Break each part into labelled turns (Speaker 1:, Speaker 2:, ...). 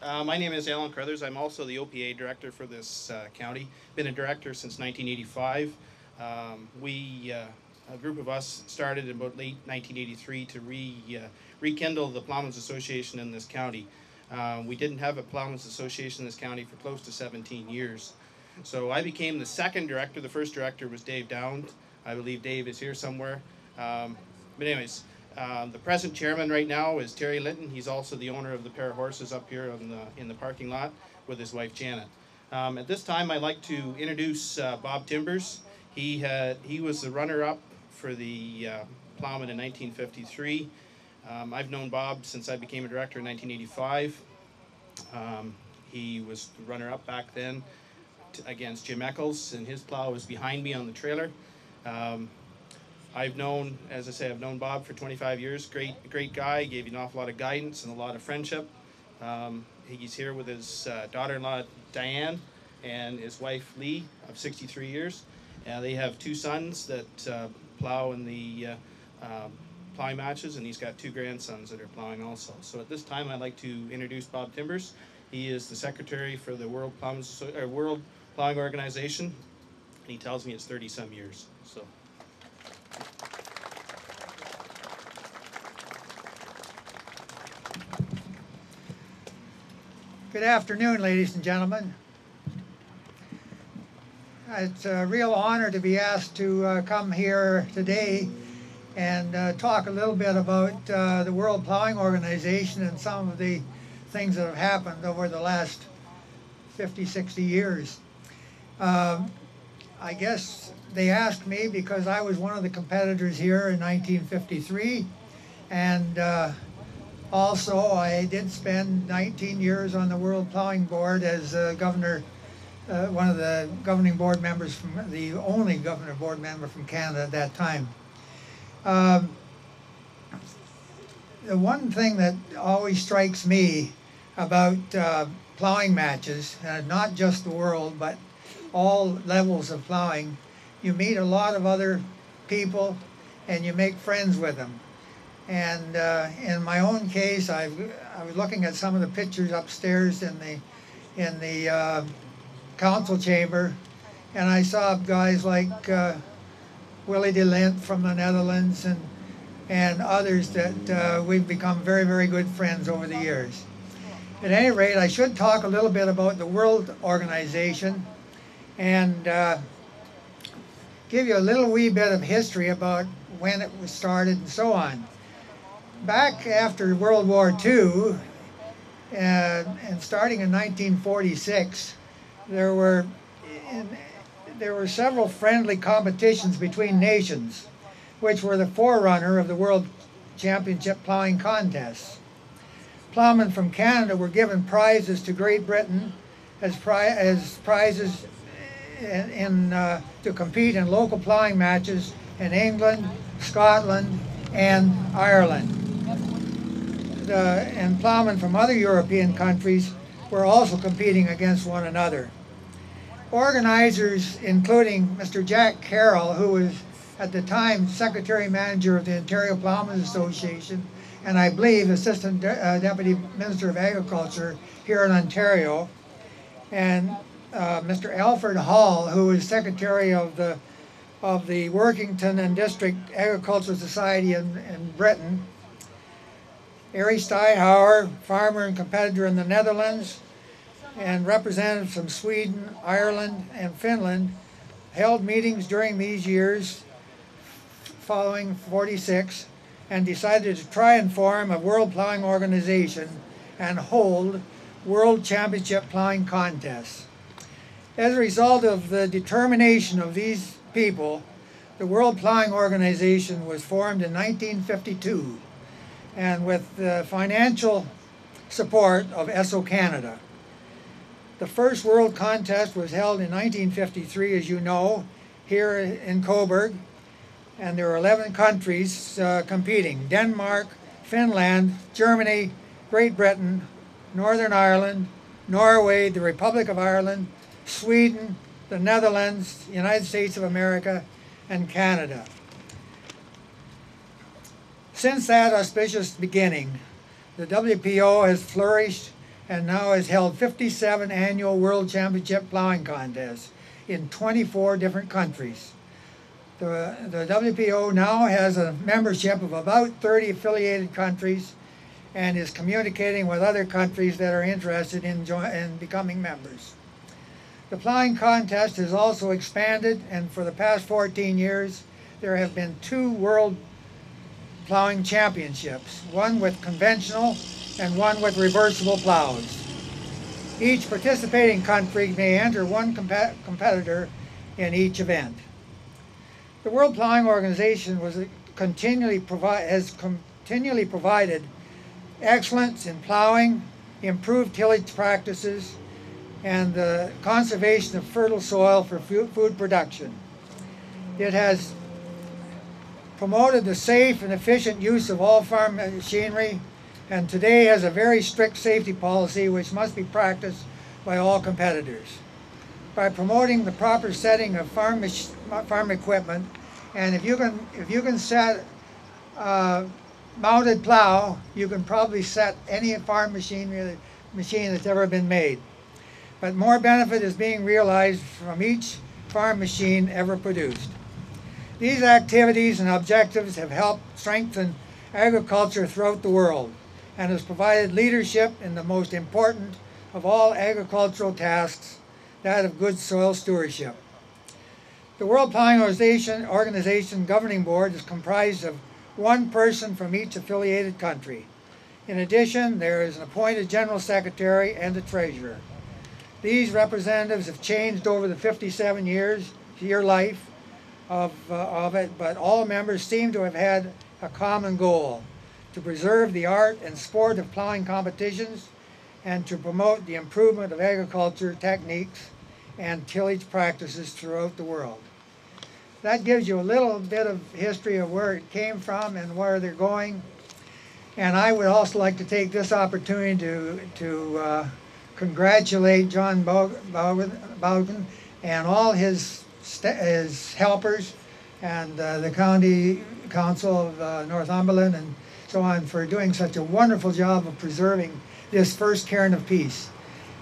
Speaker 1: My name is Alan Carruthers. I'm also the OPA director for this county. Been a director since 1985. A group of us started in about late 1983 to rekindle the Ploughmen's Association in this county. We didn't have a Ploughmen's Association in this county for close to 17 years. So I became the second director. The first director was Dave Downd. I believe Dave is here somewhere. But anyways, the present chairman right now is Terry Linton. He's also the owner of the pair of horses up here in the parking lot with his wife Janet. At this time, I'd like to introduce Bob Timbers. He was the runner-up for the Ploughman in 1953. I've known Bob since I became a director in 1985. He was the runner-up back then against Jim Eccles, and his plow was behind me on the trailer. I've known Bob for 25 years. Great guy. Gave you an awful lot of guidance and a lot of friendship. He's here with his daughter-in-law Diane and his wife Lee of 63 years. They have two sons that plow in the plowing matches, and he's got two grandsons that are plowing also. So at this time, I'd like to introduce Bob Timbers. He is the secretary for the World Plowing Organization, and he tells me it's 30-some years. So.
Speaker 2: Good afternoon, ladies and gentlemen. It's a real honor to be asked to come here today and talk a little bit about the World Plowing Organization and some of the things that have happened over the last 50, 60 years. I guess they asked me because I was one of the competitors here in 1953, and also I did spend 19 years on the World Plowing Board as governor, one of the governing board members, the only governing board member from Canada at that time. The one thing that always strikes me about plowing matches, not just the world, but all levels of plowing, you meet a lot of other people and you make friends with them. And in my own case, I was looking at some of the pictures upstairs in the council chamber, and I saw guys like Willie de Lint from the Netherlands and others that we've become very, very good friends over the years. At any rate, I should talk a little bit about the World Organization and give you a little wee bit of history about when it was started and so on. Back after World War II, and starting in 1946, there were several friendly competitions between nations, which were the forerunner of the World Championship Ploughing contests. Ploughmen from Canada were given prizes to Great Britain as prizes to compete in local ploughing matches in England, Scotland, and Ireland. And ploughmen from other European countries were also competing against one another. Organizers, including Mr. Jack Carroll, who was at the time Secretary Manager of the Ontario Ploughmen's Association, and I believe Assistant Deputy Minister of Agriculture here in Ontario, and Mr. Alfred Hall, who was Secretary of the Workington and District Agricultural Society in Britain, Ari Steinhauer, farmer and competitor in the Netherlands, and representatives from Sweden, Ireland, and Finland held meetings during these years following 46 and decided to try and form a World Plowing Organization and hold World Championship Ploughing contests. As a result of the determination of these people, the World Plowing Organization was formed in 1952 and with the financial support of ESSO Canada. The first world contest was held in 1953, as you know, here in Coburg, and there were 11 countries competing: Denmark, Finland, Germany, Great Britain, Northern Ireland, Norway, the Republic of Ireland, Sweden, the Netherlands, United States of America, and Canada. Since that auspicious beginning, the WPO has flourished and now has held 57 annual World Championship Ploughing contests in 24 different countries. The WPO now has a membership of about 30 affiliated countries and is communicating with other countries that are interested in becoming members. The ploughing contest has also expanded, and for the past 14 years there have been 2 World Ploughing Championships, one with conventional and one with reversible plows. Each participating country may enter one competitor in each event. The World Ploughing Organization has continually provided excellence in ploughing, improved tillage practices, and the conservation of fertile soil for food production. It has promoted the safe and efficient use of all farm machinery, and today has a very strict safety policy which must be practiced by all competitors. By promoting the proper setting of farm equipment, and if you can set mounted plow, you can probably set any farm machine that's ever been made. But more benefit is being realized from each farm machine ever produced. These activities and objectives have helped strengthen agriculture throughout the world and has provided leadership in the most important of all agricultural tasks, that of good soil stewardship. The World Ploughing Organization Governing Board is comprised of one person from each affiliated country. In addition, there is an appointed General Secretary and a Treasurer. These representatives have changed over the 57-year life of it, but all members seem to have had a common goal: to preserve the art and sport of ploughing competitions and to promote the improvement of agriculture techniques and tillage practices throughout the world. That gives you a little bit of history of where it came from and where they're going. And I would also like to take this opportunity to congratulate John Bowden and all his helpers and the County Council of Northumberland and so on for doing such a wonderful job of preserving this first Cairn of Peace.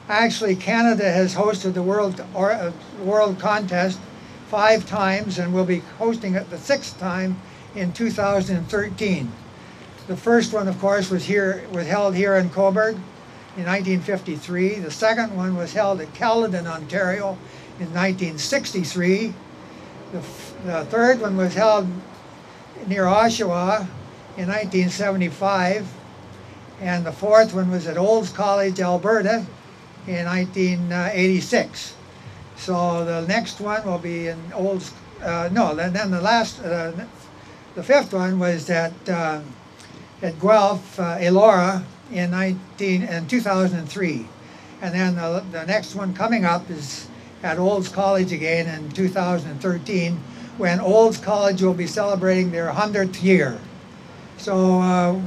Speaker 2: Actually, Canada has hosted the World Contest 5 times and will be hosting it the 6th time in 2013. The first one, of course, was held here in Cobourg in 1953. The second one was held at Caledon, Ontario in 1963. The third one was held near Oshawa in 1975. And the fourth one was at Olds College, Alberta in 1986. So the next one will be in Olds, then the fifth one was at Guelph, Elora in 2003. And then the next one coming up is at Olds College again in 2013, when Olds College will be celebrating their 100th year. So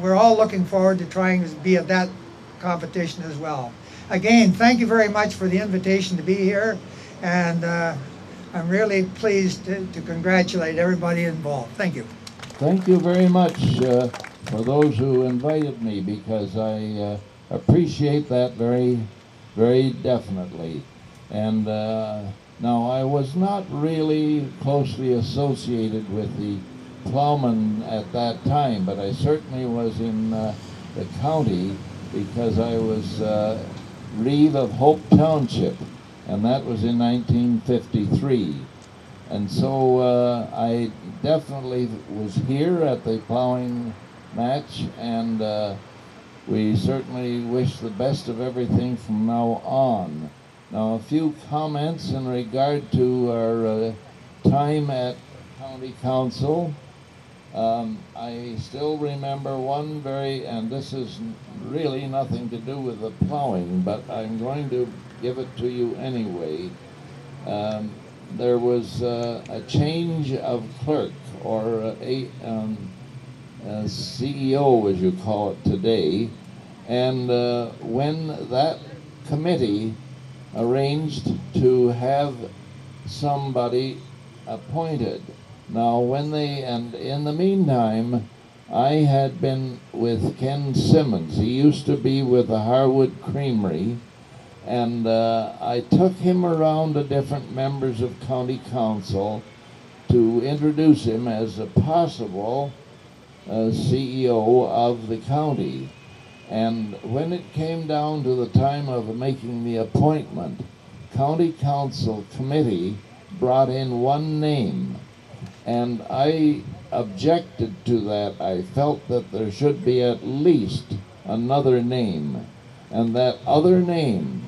Speaker 2: we're all looking forward to trying to be at that competition as well. Again, thank you very much for the invitation to be here, and I'm really pleased to congratulate everybody involved. Thank you.
Speaker 3: Thank you very much for those who invited me, because I appreciate that very, very definitely. And now, I was not really closely associated with the plowmen at that time, but I certainly was in the county because I was Reeve of Hope Township, and that was in 1953. And so I definitely was here at the ploughing match, and we certainly wish the best of everything from now on. Now, a few comments in regard to our time at County Council. I still remember one and this is really nothing to do with the plowing, but I'm going to give it to you anyway. There was a change of clerk, or a CEO, as you call it today, and when that committee arranged to have somebody appointed. Now, and in the meantime, I had been with Ken Simmons. He used to be with the Harwood Creamery, and I took him around to different members of county council to introduce him as a possible CEO of the county. And when it came down to the time of making the appointment, county council committee brought in one name, and I objected to that. I felt that there should be at least another name, and that other name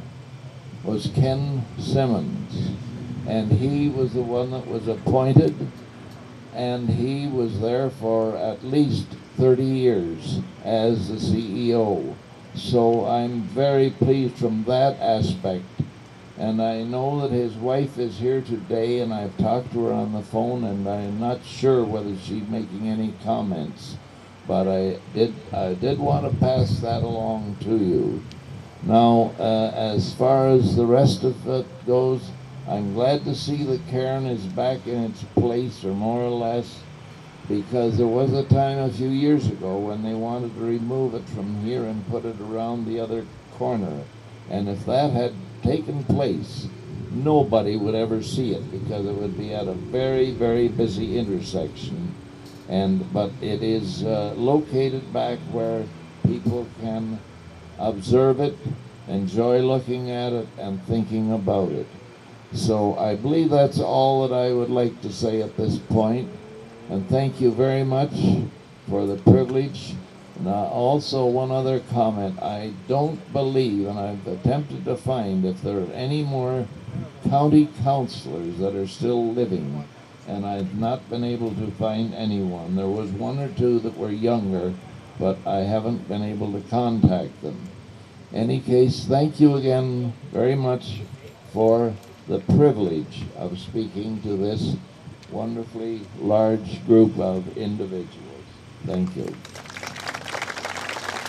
Speaker 3: was Ken Simmons, and he was the one that was appointed, and he was there for at least 30 years as the CEO. So I'm very pleased from that aspect. And I know that his wife is here today, and I've talked to her on the phone, and I'm not sure whether she's making any comments. But I did want to pass that along to you. Now, as far as the rest of it goes, I'm glad to see that Cairn is back in its place, or more or less, because there was a time a few years ago when they wanted to remove it from here and put it around the other corner. And if that had taken place, nobody would ever see it, because it would be at a very, very busy intersection. But it is located back where people can observe it, enjoy looking at it, and thinking about it. So I believe that's all that I would like to say at this point. And thank you very much for the privilege. Now, also one other comment. I don't believe, and I've attempted to find if there are any more county councillors that are still living, and I've not been able to find anyone. There was one or two that were younger, but I haven't been able to contact them. In any case, thank you again very much for the privilege of speaking to this wonderfully large group of individuals. Thank you.